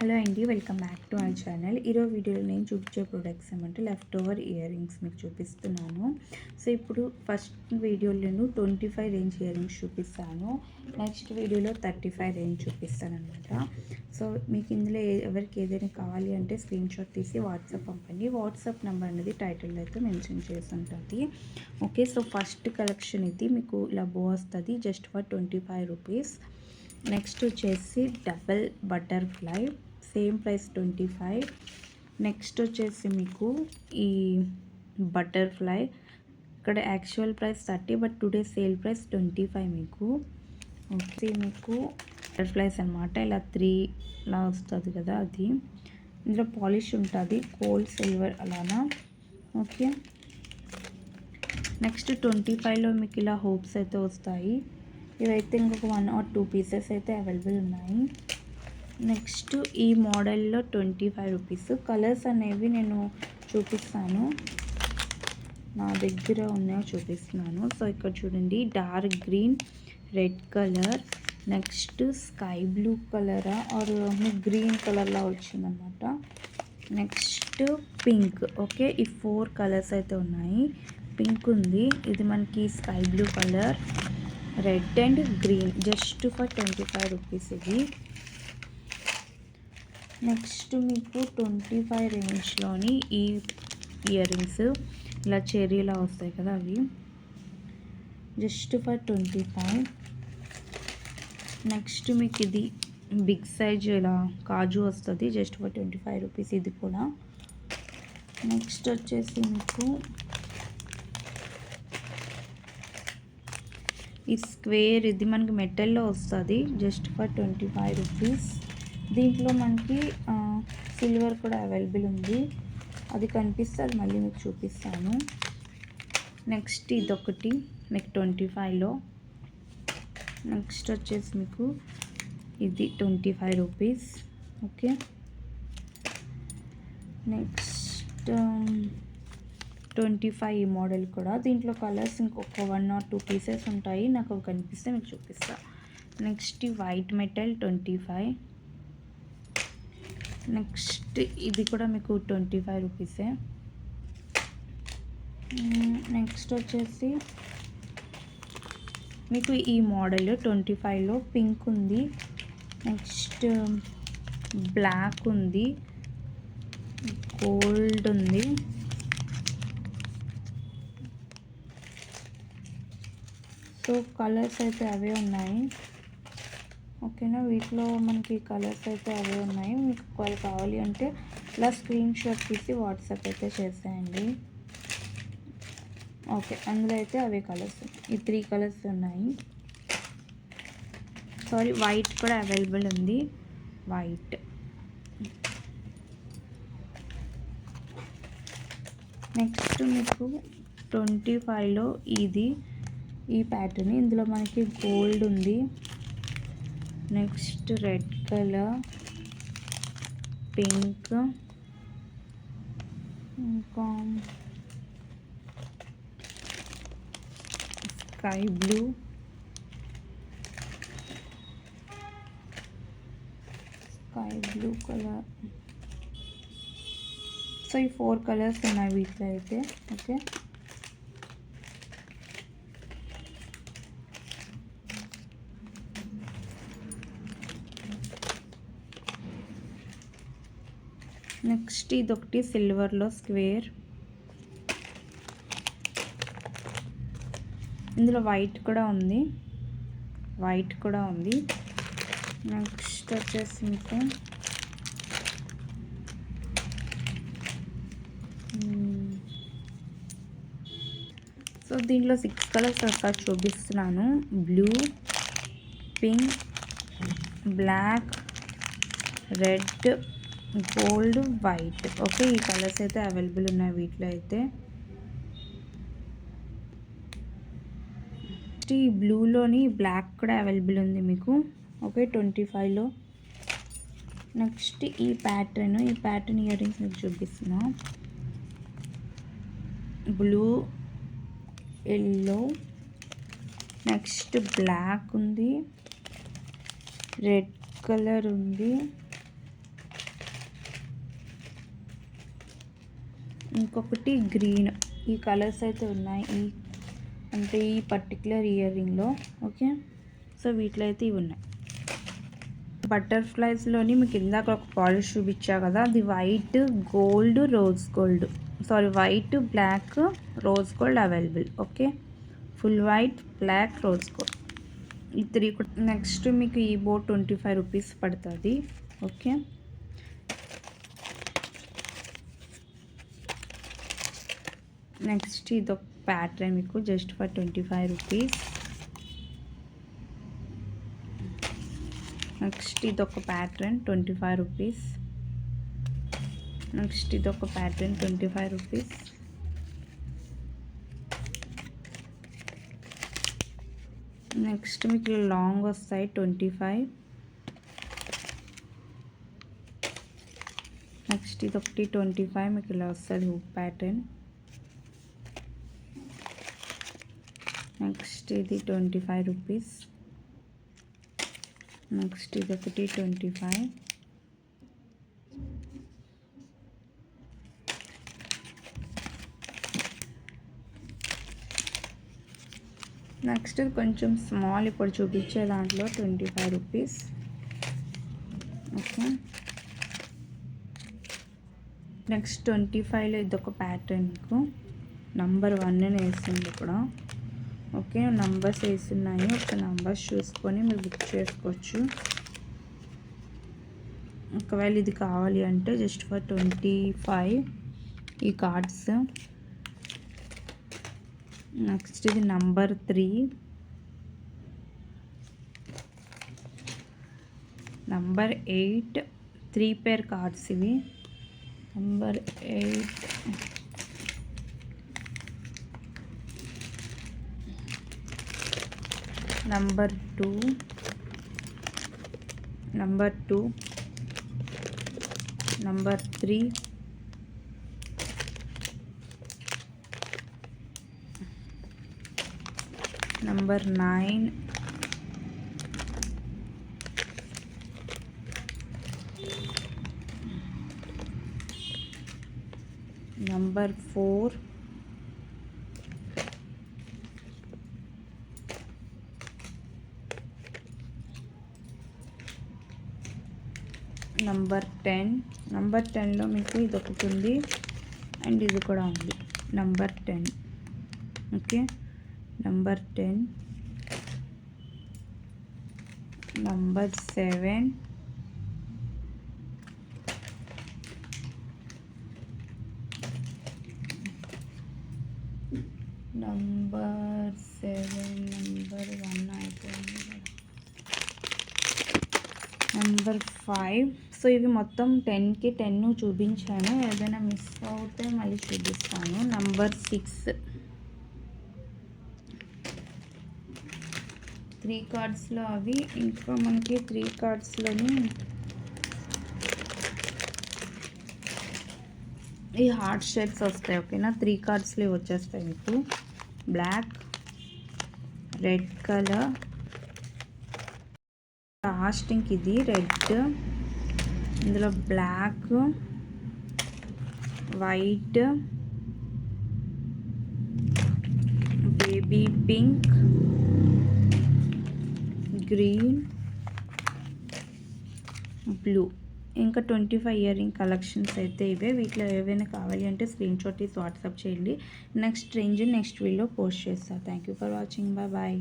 Hello అండి, welcome back to our channel. ఈరోజు వీడియోలో నేను చూపించే ప్రొడక్ట్స్ ఏమంటే లెఫ్ట్ ఓవర్ ఇయర్ రింగ్స్ మీకు చూపిస్తున్నాను. సో ఇప్పుడు ఫస్ట్ వీడియోలో నేను 25 రేంజ్ ఇయర్ రింగ్స్ చూపిస్తాను. నెక్స్ట్ వీడియోలో 35 రేంజ్ చూపిస్తాను అనమాట. సో మీకు ఇందులో ఎవరికి ఏదైనా కావాలి అంటే స్క్రీన్ షాట్ తీసి వాట్సాప్ పంపండి. వాట్సాప్ నెంబర్ అనేది టైటిల్లో అయితే మెన్షన్ చేసి ఉంటుంది. ఓకే, సో ఫస్ట్ కలెక్షన్ ఇది మీకు ఇలా వస్తుంది జస్ట్ ఫర్ 25 రూపీస్. నెక్స్ట్ వచ్చేసి double butterfly, same price 25. Next వచ్చేసి మీకు ఈ బటర్ఫ్లై ఇక్కడ actual price 30, but today sale price 25 మీకు. ఓకే, మీకు బటర్ఫ్లైస్ అనమాట, ఇలా 3 లా వస్తుంది కదా అది. ఇందులో పాలిష్ ఉంటుంది, గోల్డ్ సిల్వర్ అలానా. ఓకే, నెక్స్ట్ 25లో మీకు ఇలా హోప్స్ అయితే వస్తాయి. ఇవైతే ఇంకొక 1 or 2 పీసెస్ అయితే అవైలబుల్ ఉన్నాయి. నెక్స్ట్ ఈ మోడల్లో 25 రూపీస్. కలర్స్ అనేవి నేను చూపిస్తాను, నా దగ్గర ఉన్నాయో చూపిస్తున్నాను. సో ఇక్కడ చూడండి, dark green, red colour, next sky blue కలరా ఆర్ గ్రీన్ కలర్లా వచ్చిందనమాట. Next pink. ఓకే, ఈ 4 కలర్స్ అయితే ఉన్నాయి. పింక్ ఉంది, ఇది మనకి sky blue colour, red and green, just for 25 rupees ఇది. నెక్స్ట్ మీకు 25 రేంజ్లోని ఈ ఇయర్ రింగ్స్ ఇలా చెర్రీలా వస్తాయి కదా, అవి జస్ట్ ఫర్ 25. నెక్స్ట్ మీకు ఇది బిగ్ సైజ్ ఇలా కాజు వస్తుంది, జస్ట్ ఫర్ 25 రూపీస్ ఇది కూడా. నెక్స్ట్ వచ్చేసి మీకు ఈ స్క్వేర్, ఇది మనకి మెటల్లో వస్తుంది, జస్ట్ ఫర్ 25 రూపీస్. దీంట్లో మనకి సిల్వర్ కూడా అవైలబుల్ ఉంది, అది కనిపిస్తుంది మళ్ళీ మీకు చూపిస్తాను. నెక్స్ట్ ఇదొకటి మీకు 25లో. నెక్స్ట్ వచ్చేసి మీకు ఇది 25 రూపీస్. ఓకే, నెక్స్ట్ 25 ఈ మోడల్ కూడా. దీంట్లో కలర్స్ ఇంకొక 1 or 2 పీసెస్ ఉంటాయి, నాకు అవి కనిపిస్తే మీకు చూపిస్తా. నెక్స్ట్ ఈ వైట్ మెటల్ 25. నెక్స్ట్ ఇది కూడా మీకు 25 రూపీసే. నెక్స్ట్ వచ్చేసి మీకు ఈ మోడల్ 25లో పింక్ ఉంది, నెక్స్ట్ బ్లాక్ ఉంది, గోల్డ్ ఉంది, సో కలర్స్ అయితే అవే ఉన్నాయి. ఓకేనా, వీటిలో మనకి కలర్స్ అయితే అవే ఉన్నాయి. మీకు ఒకవేళ కావాలి అంటే ఇలా స్క్రీన్ షాట్ తీసి వాట్సాప్ అయితే చేసేయండి. ఓకే, అందులో అయితే అవే కలర్స్, ఈ 3 కలర్స్ ఉన్నాయి. సారీ, వైట్ కూడా అవైలబుల్ ఉంది, వైట్. నెక్స్ట్ మీకు 25లో ఇది ఈ ప్యాటర్న్, ఇందులో మనకి గోల్డ్ ఉంది, నెక్స్ట్ రెడ్ కలర్, పింక్, ఇంకా స్కై బ్లూ, కలర్. సో ఈ 4 కలర్స్ ఉన్నాయి వీటిలో అయితే. ఓకే, నెక్స్ట్ ఇదొకటి సిల్వర్లో స్క్వేర్, ఇందులో వైట్ కూడా ఉంది, నెక్స్ట్ వచ్చేసి మీకు సో దీంట్లో 6 కలర్స్ వస్తా చూపిస్తున్నాను, blue, pink, black, red, gold, white. Okay, ఈ కలర్స్ అయితే అవైలబుల్ ఉన్నాయి వీటిలో అయితే. ఈ బ్లూలోని బ్లాక్ కూడా అవైలబుల్ ఉంది మీకు. ఓకే, 25లో. నెక్స్ట్ ఈ ప్యాటర్న్ ఇయర్ రింగ్స్ మీకు చూపిస్తున్నా, బ్లూ, ఎల్లో, నెక్స్ట్ బ్లాక్ ఉంది, రెడ్ కలర్ ఉంది, ఇంకొకటి గ్రీన్. ఈ కలర్స్ అయితే ఉన్నాయి అంటే ఈ పర్టికులర్ ఇయర్ రింగ్లో. ఓకే, సో వీటిలో అయితే ఇవి ఉన్నాయి. బటర్ఫ్లైస్లోని మీకు ఇందాక ఒక పాలిష్ చూపించా కదా, అది white gold rose gold, sorry white black rose gold available. Okay, full white black rose gold ఈ 3 కూడా. నెక్స్ట్ మీకు ఈ బోట్ 25 రూపీస్ పడుతుంది. ఓకే, నెక్స్ట్ ఇదొక ప్యాటర్న్ మీకు జస్ట్ ఫర్ 25 రూపీస్. నెక్స్ట్ ఇదొక ప్యాటర్న్ 25 రూపీస్. నెక్స్ట్ ఇదొక ప్యాటర్న్ 25 రూపీస్. నెక్స్ట్ మీకు లాంగ్ వస్తాయి 25. నెక్స్ట్ ఇదొకటి 25 మీకు ఇలా వస్తుంది హుక్ ప్యాటర్న్. నెక్స్ట్ ఇది 25 రూపీస్. నెక్స్ట్ ఇదొకటి 25. నెక్స్ట్ కొంచెం స్మాల్ ఇప్పుడు చూపించే దాంట్లో 25 రూపీస్. ఓకే, నెక్స్ట్ 25లో ఇదొక ప్యాటర్న్కు నంబర్ 1 వేసింది ఇక్కడ. ఓకే, నంబర్స్ వేస్తున్నాయి, ఒక నంబర్స్ చూసుకొని మీరు బుక్ చేసుకోవచ్చు. ఒకవేళ ఇది కావాలి అంటే జస్ట్ ఫర్ 25 ఈ కార్డ్స్. నెక్స్ట్ ఇది నంబర్ 3, నంబర్ 8, 3 పేర్ కార్డ్స్ ఇవి. Number 8, number 2, number 2, number 3, number 9, number 4, number 10. Number 10లో మీకు ఇది ఒకటి ఉంది అండ్ ఇది కూడా ఉంది, number 10. Okay, number 10, number 7, number 7, number 1 అయిపోయింది, నంబర్ 5. సో ఇవి మొత్తం 10కి 10 చూపించాను, ఏదైనా మిస్ అవుతే మళ్ళీ చూపిస్తాను. నంబర్ 6, 3 కార్డ్స్లో అవి. ఇంకా మనకి 3 కార్డ్స్లోని ఈ హార్ట్ షేప్స్ వస్తాయి. ఓకేనా, 3 కార్డ్స్లో వచ్చేస్తాయి మీకు. బ్లాక్, రెడ్ కలర్, లాస్ట్ ఇంక ఇది రెడ్, ఇందులో black, white, baby pink, green, blue. ఇంకా 25 ఇయర్ రింగ్ కలెక్షన్స్ అయితే ఇవే. వీటిలో ఏవైనా కావాలి అంటే స్క్రీన్ షాట్ తీసి వాట్సాప్ చేయండి. Next range next video post చేస్తాను. Thank you for watching. Bye.